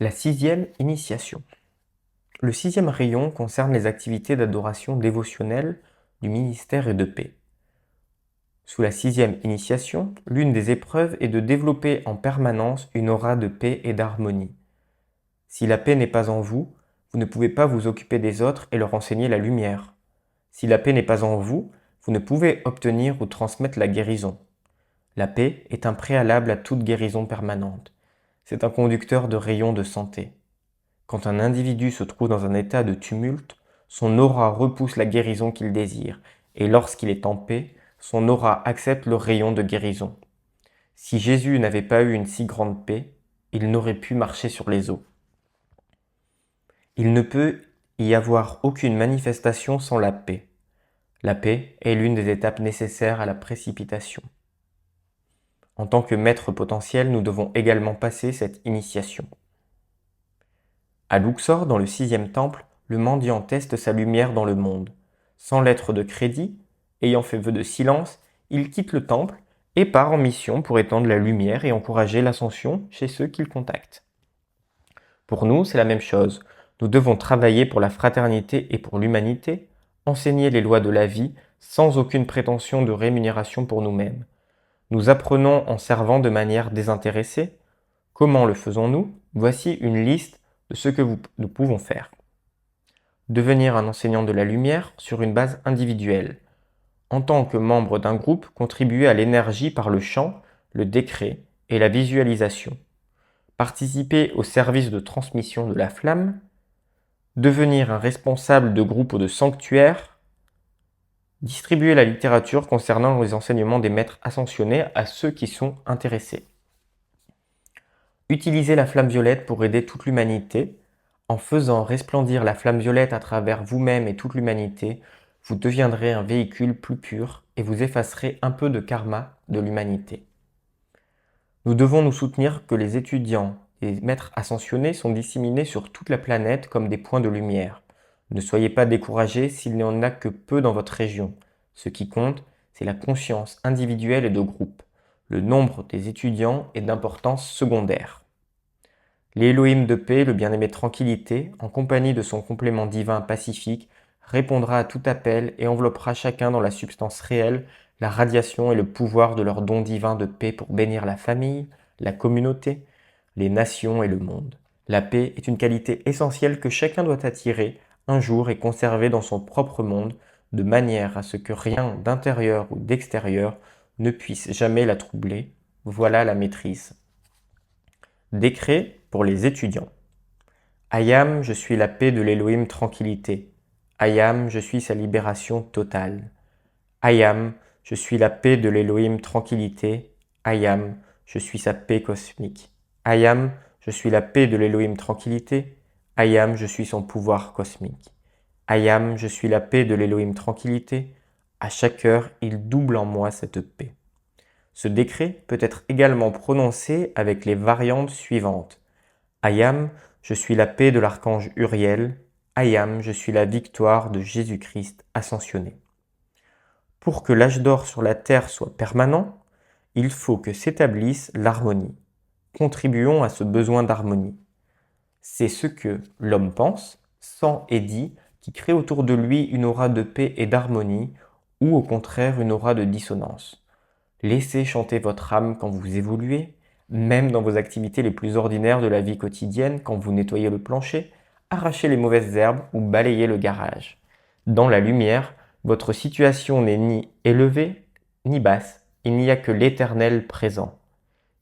La sixième initiation. Le sixième rayon concerne les activités d'adoration dévotionnelle, du ministère et de paix. Sous la sixième initiation, l'une des épreuves est de développer en permanence une aura de paix et d'harmonie. Si la paix n'est pas en vous, vous ne pouvez pas vous occuper des autres et leur enseigner la lumière. Si la paix n'est pas en vous, vous ne pouvez obtenir ou transmettre la guérison. La paix est un préalable à toute guérison permanente. C'est un conducteur de rayons de santé. Quand un individu se trouve dans un état de tumulte, son aura repousse la guérison qu'il désire, et lorsqu'il est en paix, son aura accepte le rayon de guérison. Si Jésus n'avait pas eu une si grande paix, il n'aurait pu marcher sur les eaux. Il ne peut y avoir aucune manifestation sans la paix. La paix est l'une des étapes nécessaires à la précipitation. En tant que maître potentiel, nous devons également passer cette initiation. À Luxor, dans le sixième temple, le mendiant teste sa lumière dans le monde. Sans lettre de crédit, ayant fait vœu de silence, il quitte le temple et part en mission pour étendre la lumière et encourager l'ascension chez ceux qu'il contacte. Pour nous, c'est la même chose. Nous devons travailler pour la fraternité et pour l'humanité, enseigner les lois de la vie sans aucune prétention de rémunération pour nous-mêmes. Nous apprenons en servant de manière désintéressée. Comment le faisons-nous ? Voici une liste de ce que nous pouvons faire. Devenir un enseignant de la lumière sur une base individuelle. En tant que membre d'un groupe, contribuer à l'énergie par le chant, le décret et la visualisation. Participer au service de transmission de la flamme. Devenir un responsable de groupe ou de sanctuaire. Distribuer la littérature concernant les enseignements des maîtres ascensionnés à ceux qui sont intéressés. Utilisez la flamme violette pour aider toute l'humanité. En faisant resplendir la flamme violette à travers vous-même et toute l'humanité, vous deviendrez un véhicule plus pur et vous effacerez un peu de karma de l'humanité. Nous devons nous soutenir que les étudiants et les maîtres ascensionnés sont disséminés sur toute la planète comme des points de lumière. Ne soyez pas découragés s'il n'y en a que peu dans votre région. Ce qui compte, c'est la conscience individuelle et de groupe. Le nombre des étudiants est d'importance secondaire. L'Élohim de paix, le bien-aimé tranquillité, en compagnie de son complément divin pacifique, répondra à tout appel et enveloppera chacun dans la substance réelle, la radiation et le pouvoir de leur don divin de paix pour bénir la famille, la communauté, les nations et le monde. La paix est une qualité essentielle que chacun doit attirer un jour et conserver dans son propre monde, de manière à ce que rien d'intérieur ou d'extérieur ne puisse jamais la troubler. Voilà la maîtrise. Décret pour les étudiants. Ayam, je suis la paix de l'Élohim tranquillité. Ayam, je suis sa libération totale. Ayam, je suis la paix de l'Élohim tranquillité. Ayam, je suis sa paix cosmique. Ayam, je suis la paix de l'Élohim tranquillité. Ayam, je suis son pouvoir cosmique. Ayam, je suis la paix de l'Élohim tranquillité. À chaque heure, il double en moi cette paix. Ce décret peut être également prononcé avec les variantes suivantes. Ayam, je suis la paix de l'archange Uriel. Ayam, je suis la victoire de Jésus-Christ ascensionné. Pour que l'âge d'or sur la terre soit permanent, il faut que s'établisse l'harmonie. Contribuons à ce besoin d'harmonie. C'est ce que l'homme pense, sent et dit qui crée autour de lui une aura de paix et d'harmonie, ou au contraire une aura de dissonance. Laissez chanter votre âme quand vous évoluez, même dans vos activités les plus ordinaires de la vie quotidienne, quand vous nettoyez le plancher, arrachez les mauvaises herbes ou balayez le garage. Dans la lumière, votre situation n'est ni élevée ni basse, il n'y a que l'éternel présent.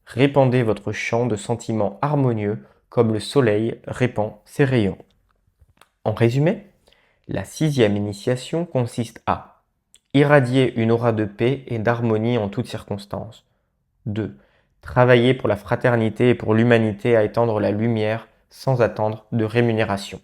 Répandez votre chant de sentiments harmonieux comme le soleil répand ses rayons. En résumé, la sixième initiation consiste à irradier une aura de paix et d'harmonie en toutes circonstances. 2. Travailler pour la fraternité et pour l'humanité à étendre la lumière sans attendre de rémunération.